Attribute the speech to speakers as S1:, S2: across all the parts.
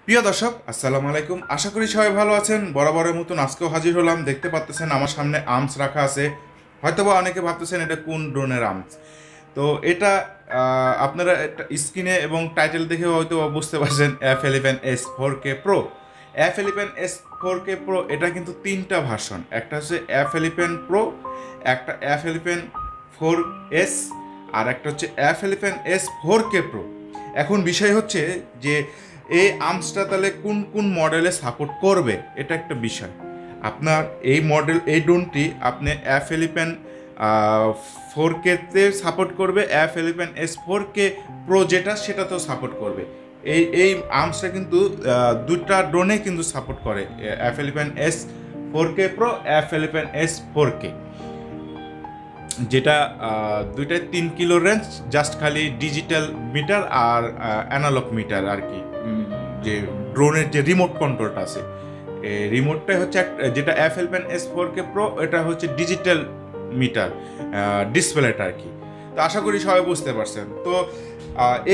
S1: প্রিয় দর্শক আসসালামু আলাইকুম। আশা করি সবাই ভালো আছেন। বরাবরের মতন আজকেও হাজির হলাম। দেখতে পাচ্ছেন আমার সামনে আর্মস রাখা আছে। হয়তোবা অনেকে ভাবতেছেন এটা কোন ড্রোনের আর্মস। তো এটা আপনারা একটা স্ক্রিনে এবং টাইটেল দেখে হয়তো বুঝতে পারছেন F11s 4K Pro। F11s 4K Pro এটা কিন্তু তিনটা ভার্সন, একটা হচ্ছে F11 Pro, একটা F11 4S, আর একটা হচ্ছে F11s 4K Pro। এখন বিষয় হচ্ছে যে এই আর্মসটা তাহলে কোন কোন মডেলে সাপোর্ট করবে, এটা একটা বিষয়। আপনার এই ড্রোনটি আপনি F11 4K-তে সাপোর্ট করবে, F11s 4K Pro যেটা সেটাতেও সাপোর্ট করবে। এই আর্মসটা কিন্তু দুটা ড্রোনে কিন্তু সাপোর্ট করে, F11s 4K Pro, F11s 4K, যেটা দুইটাই 3 কিলো রেঞ্জ, জাস্ট খালি ডিজিটাল মিটার আর অ্যানালগ মিটার আর কি। যে ড্রোনের যে রিমোট কন্ট্রোলটা আছে, রিমোটটাই হচ্ছে যেটা F11s 4K Pro, এটা হচ্ছে ডিজিটাল মিটার ডিসপ্লেটা আর কি। তো আশা করি সবাই বুঝতে পারছেন। তো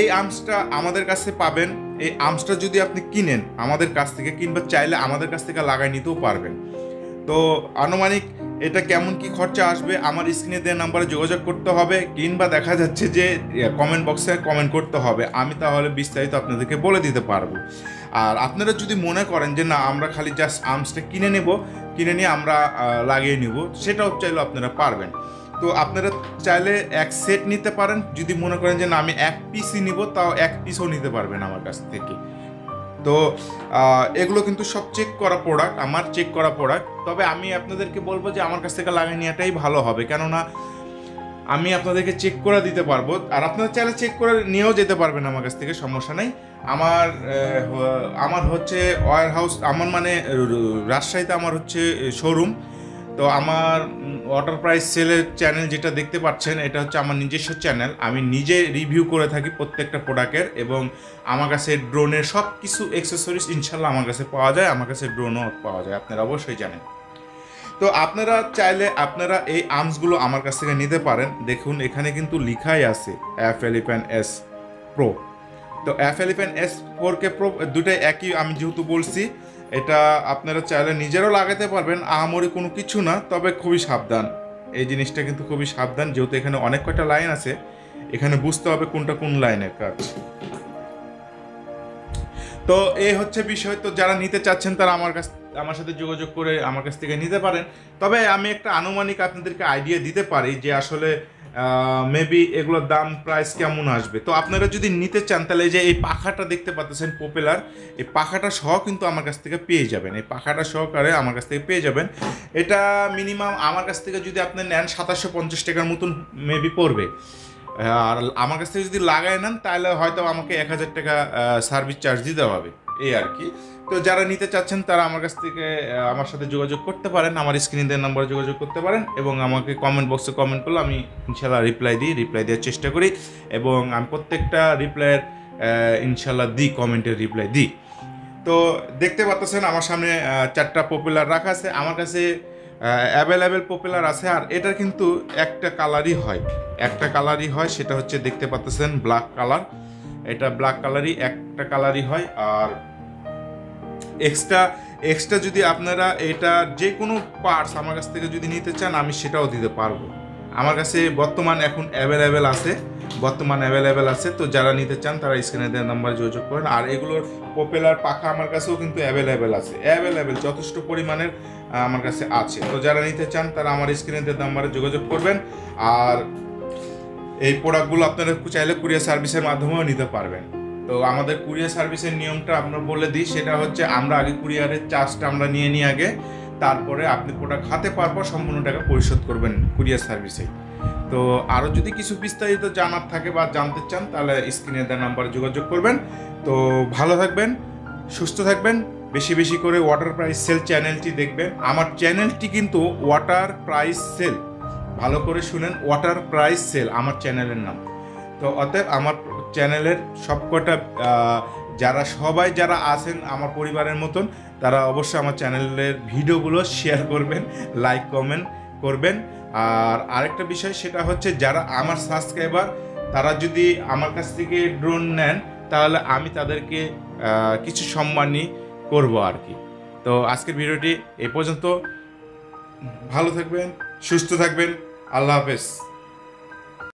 S1: এই আর্মসটা আমাদের কাছে পাবেন। এই আর্মসটা যদি আপনি কিনেন আমাদের কাছ থেকে, কিংবা চাইলে আমাদের কাছ থেকে লাগাই নিতেও পারবেন। তো আনুমানিক এটা কেমন কি খরচা আসবে আমার স্ক্রিনে দেওয়া নাম্বারে যোগাযোগ করতে হবে, কিংবা দেখা যাচ্ছে যে কমেন্ট বক্সে কমেন্ট করতে হবে, আমি তাহলে বিস্তারিত আপনাদেরকে বলে দিতে পারবো। আর আপনারা যদি মনে করেন যে না আমরা খালি জাস্ট আর্মসটা কিনে নিয়ে আমরা লাগিয়ে নিব, সেটাও চাইলেও আপনারা পারবেন। তো আপনারা চাইলে এক সেট নিতে পারেন, যদি মনে করেন যে না আমি এক পিসই নিব, তাও এক পিসও নিতে পারবেন আমার কাছ থেকে। তো এগুলো কিন্তু সব চেক করা প্রোডাক্ট, আমার চেক করা প্রোডাক্ট। তবে আমি আপনাদেরকে বলবো যে আমার কাছ থেকে লাগিয়ে নেওয়াটাই ভালো হবে, কেননা আমি আপনাদেরকে চেক করে দিতে পারবো। আর আপনারা চাইলে চেক করে নিয়েও যেতে পারবেন আমার কাছ থেকে, সমস্যা নেই। আমার হচ্ছে ওয়্যার হাউস, আমার মানে রাজশাহীতে আমার হচ্ছে শোরুম। তো আমার ওয়াটার প্রাইস সেলের চ্যানেল যেটা দেখতে পাচ্ছেন, এটা হচ্ছে আমার নিজস্ব চ্যানেল। আমি নিজে রিভিউ করে থাকি প্রত্যেকটা প্রোডাক্টের, এবং আমার কাছে ড্রোনের সব কিছু অ্যাক্সেসরিজ ইনশাল্লাহ আমার কাছে পাওয়া যায়। আমার কাছে ড্রোনও পাওয়া যায়, আপনারা অবশ্যই জানেন। তো আপনারা চাইলে আপনারা এই আর্মসগুলো আমার কাছ থেকে নিতে পারেন। দেখুন এখানে কিন্তু লিখাই আছে F11s Pro। তো F11s 4K Pro দুটাই একই, আমি যেহেতু বলছি, এটা আপনারা চাইলে নিজেরাও লাগাতে পারবেন, আহামরি কোনো কিছু না। তবে খুবই সাবধান, এই জিনিসটা কিন্তু খুবই সাবধান, যেহেতু এখানে অনেক কয়টা লাইন আছে, এখানে বুঝতে হবে কোনটা কোন লাইনের কাজ। তো এই হচ্ছে বিষয়। তো যারা নিতে চাচ্ছেন তারা আমার সাথে যোগাযোগ করে আমার কাছ থেকে নিতে পারেন। তবে আমি একটা আনুমানিক আপনাদেরকে আইডিয়া দিতে পারি যে আসলে মেবি এগুলোর দাম প্রাইস কেমন আসবে। তো আপনারা যদি নিতে চান তাহলে যে এই পাখাটা দেখতে পাচ্ছেন পপুলার, এই পাখাটা সহ কিন্তু আমার কাছ থেকে পেয়ে যাবেন, এই পাখাটা সহকারে আমার কাছ থেকে পেয়ে যাবেন। এটা মিনিমাম আমার কাছ থেকে যদি আপনি নেন 2750 টাকার মতন মেবি পড়বে। আর আমার কাছ থেকে যদি লাগাই নেন তাহলে হয়তো আমাকে 1000 টাকা সার্ভিস চার্জ দিতে হবে, এই আর কি। তো যারা নিতে চাচ্ছেন তারা আমার কাছ থেকে আমার সাথে যোগাযোগ করতে পারেন, আমার স্ক্রিনের নাম্বারে যোগাযোগ করতে পারেন, এবং আমাকে কমেন্ট বক্সে কমেন্ট করলে আমি ইনশাল্লাহ রিপ্লাই দেওয়ার চেষ্টা করি, এবং আমি প্রত্যেকটা রিপ্লাইয়ের ইনশাল্লাহ কমেন্টের রিপ্লাই দিই। তো দেখতে পাচ্ছেন আমার সামনে 4টা পপুলার রাখা আছে, আমার কাছে অ্যাভেলেবেল পপুলার আছে। আর এটা কিন্তু একটা কালারই হয়, সেটা হচ্ছে দেখতে পাচ্ছেন ব্ল্যাক কালার। এটা ব্ল্যাক কালারই একটা কালারই হয়। আর এক্সট্রা যদি আপনারা এটা যে কোনো পার্টস আমার কাছ থেকে যদি নিতে চান, আমি সেটাও দিতে পারবো। আমার কাছে বর্তমান অ্যাভেলেবেল আছে। তো যারা নিতে চান তারা স্ক্রিনে দেওয়া নাম্বার যোগাযোগ করেন। আর এগুলোর পপুলার পাখা আমার কাছেও কিন্তু অ্যাভেলেবেল যথেষ্ট পরিমাণের আমার কাছে আছে। তো যারা নিতে চান তারা আমার স্ক্রিনে দেওয়া নাম্বারে যোগাযোগ করবেন। আর এই প্রোডাক্টগুলো আপনারা চাইলে কুরিয়ার সার্ভিসের মাধ্যমেও নিতে পারবেন। তো আমাদের কুরিয়ার সার্ভিসের নিয়মটা আমরা বলে দিই, সেটা হচ্ছে আমরা আগে কুরিয়ারের চার্জটা আমরা নিয়ে নিই আগে, তারপরে আপনি প্রোডাক্ট হাতে পাওয়ার পর সম্পূর্ণ টাকা পরিশোধ করবেন কুরিয়ার সার্ভিসে। তো আরও যদি কিছু বিস্তারিত জানার থাকে বা জানতে চান তাহলে স্ক্রিনে দেওয়া নাম্বারে যোগাযোগ করবেন। তো ভালো থাকবেন, সুস্থ থাকবেন, বেশি বেশি করে ওয়াটার প্রাইস সেল চ্যানেলটি দেখবেন। আমার চ্যানেলটি কিন্তু ওয়াটার প্রাইস সেল, ভালো করে শুনেন, ওয়াটার প্রাইস সেল আমার চ্যানেলের নাম। তো অতএব আমার চ্যানেলের সবকটা যারা আছেন আমার পরিবারের মতন, তারা অবশ্যই আমার চ্যানেলের ভিডিওগুলো শেয়ার করবেন, লাইক কমেন্ট করবেন। আর আরেকটা বিষয়, সেটা হচ্ছে যারা আমার সাবস্ক্রাইবার, তারা যদি আমার কাছ থেকে ড্রোন নেন তাহলে আমি তাদেরকে কিছু সম্মানই করব আর কি। তো আজকের ভিডিওটি এ পর্যন্ত। ভালো থাকবেন, সুস্থ থাকবেন, আল্লাহ হাফেজ।